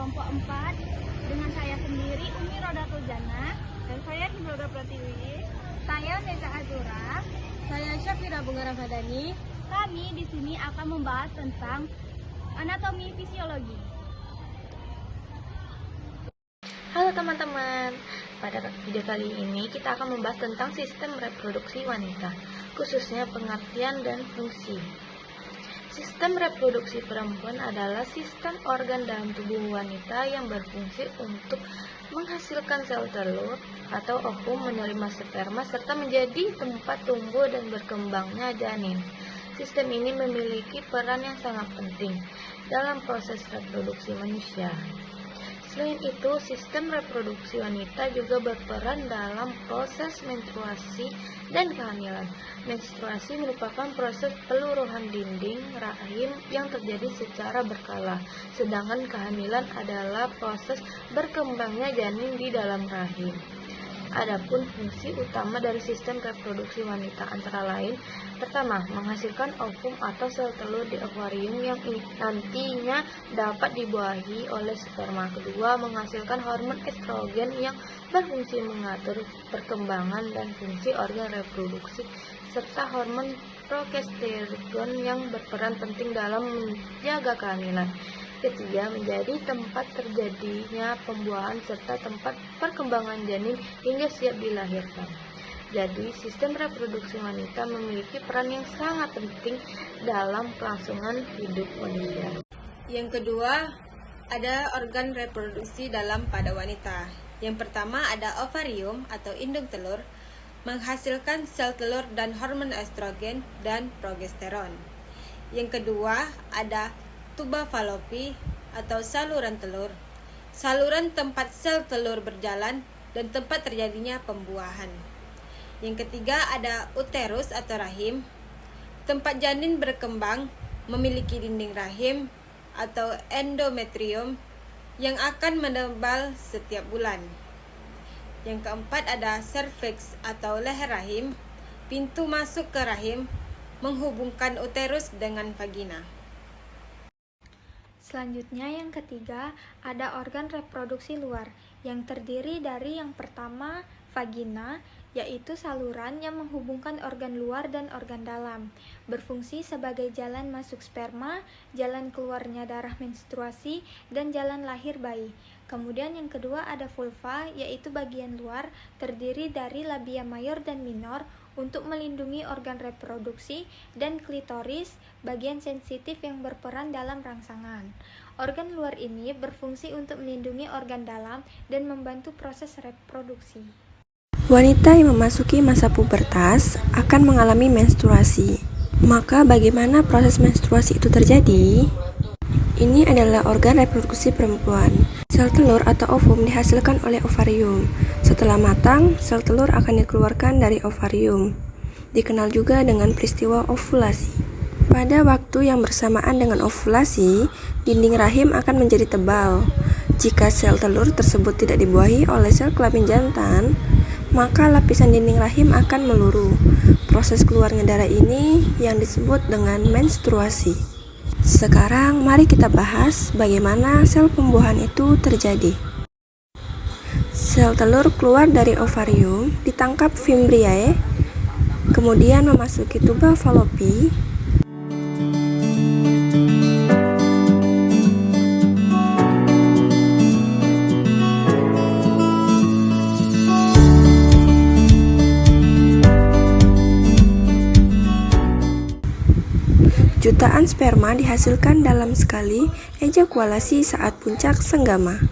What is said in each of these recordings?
kelompok 4 dengan saya sendiri Umi Rodatul Jannah dan saya Himroda Pratiwi. Saya Neta Azura. Saya Syafira Bunga Ramadhani. Kami di sini akan membahas tentang anatomi fisiologi. Halo teman-teman, pada video kali ini kita akan membahas tentang sistem reproduksi wanita, khususnya pengertian dan fungsi. Sistem reproduksi perempuan adalah sistem organ dalam tubuh wanita yang berfungsi untuk menghasilkan sel telur atau ovum, menerima sperma, serta menjadi tempat tumbuh dan berkembangnya janin. Sistem ini memiliki peran yang sangat penting dalam proses reproduksi manusia. Selain itu, sistem reproduksi wanita juga berperan dalam proses menstruasi dan kehamilan. Menstruasi merupakan proses peluruhan dinding rahim yang terjadi secara berkala, sedangkan kehamilan adalah proses berkembangnya janin di dalam rahim. Adapun fungsi utama dari sistem reproduksi wanita antara lain: pertama, menghasilkan ovum atau sel telur di akuarium yang nantinya dapat dibuahi oleh sperma. Kedua, menghasilkan hormon estrogen yang berfungsi mengatur perkembangan dan fungsi organ reproduksi, serta hormon progesteron yang berperan penting dalam menjaga kehamilan. Ketiga, menjadi tempat terjadinya pembuahan serta tempat perkembangan janin hingga siap dilahirkan. Jadi, sistem reproduksi wanita memiliki peran yang sangat penting dalam kelangsungan hidup manusia. Yang kedua, ada organ reproduksi pada wanita. Yang pertama ada ovarium atau indung telur, menghasilkan sel telur dan hormon estrogen dan progesteron. Yang kedua ada tuba falopi atau saluran telur, saluran tempat sel telur berjalan dan tempat terjadinya pembuahan. Yang ketiga ada uterus atau rahim, tempat janin berkembang, memiliki dinding rahim atau endometrium yang akan menebal setiap bulan. Yang keempat ada serviks atau leher rahim, pintu masuk ke rahim, menghubungkan uterus dengan vagina. Selanjutnya yang ketiga ada organ reproduksi luar yang terdiri dari yang pertama vagina, yaitu saluran yang menghubungkan organ luar dan organ dalam, berfungsi sebagai jalan masuk sperma, jalan keluarnya darah menstruasi, dan jalan lahir bayi. Kemudian yang kedua ada vulva, yaitu bagian luar terdiri dari labia mayor dan minor untuk melindungi organ reproduksi, dan klitoris, bagian sensitif yang berperan dalam rangsangan. Organ luar ini berfungsi untuk melindungi organ dalam dan membantu proses reproduksi. Wanita yang memasuki masa pubertas akan mengalami menstruasi. Maka bagaimana proses menstruasi itu terjadi? Ini adalah organ reproduksi perempuan. Sel telur atau ovum dihasilkan oleh ovarium. Setelah matang, sel telur akan dikeluarkan dari ovarium. Dikenal juga dengan peristiwa ovulasi. Pada waktu yang bersamaan dengan ovulasi, dinding rahim akan menjadi tebal. Jika sel telur tersebut tidak dibuahi oleh sel kelamin jantan, maka lapisan dinding rahim akan meluruh. Proses keluarnya darah ini yang disebut dengan menstruasi. Sekarang mari kita bahas bagaimana sel pembuahan itu terjadi. Sel telur keluar dari ovarium, ditangkap fimbriae, kemudian memasuki tuba falopi. Jutaan sperma dihasilkan dalam sekali ejakulasi saat puncak senggama.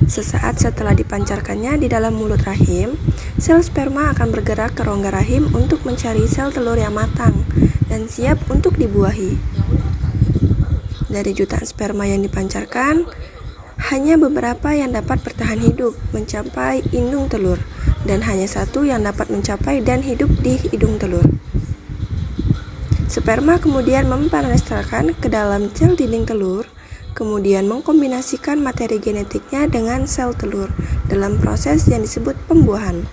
Sesaat setelah dipancarkannya di dalam mulut rahim, sel sperma akan bergerak ke rongga rahim untuk mencari sel telur yang matang dan siap untuk dibuahi. Dari jutaan sperma yang dipancarkan, hanya beberapa yang dapat bertahan hidup mencapai indung telur, dan hanya satu yang dapat mencapai dan hidup di hidung telur. Sperma kemudian mempenetrasikan ke dalam sel dinding telur, kemudian mengkombinasikan materi genetiknya dengan sel telur dalam proses yang disebut pembuahan.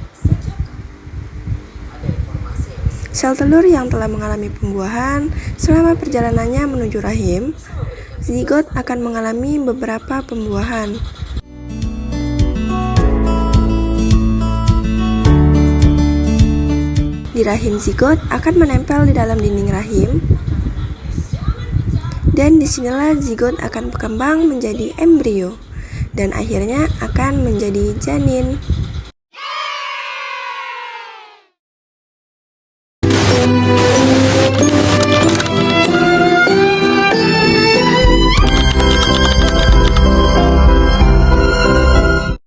sel telur yang telah mengalami pembuahan selama perjalanannya menuju rahim, zigot akan mengalami beberapa pembuahan. Di rahim, zigot akan menempel di dalam dinding rahim, dan disinilah zigot akan berkembang menjadi embrio, dan akhirnya akan menjadi janin.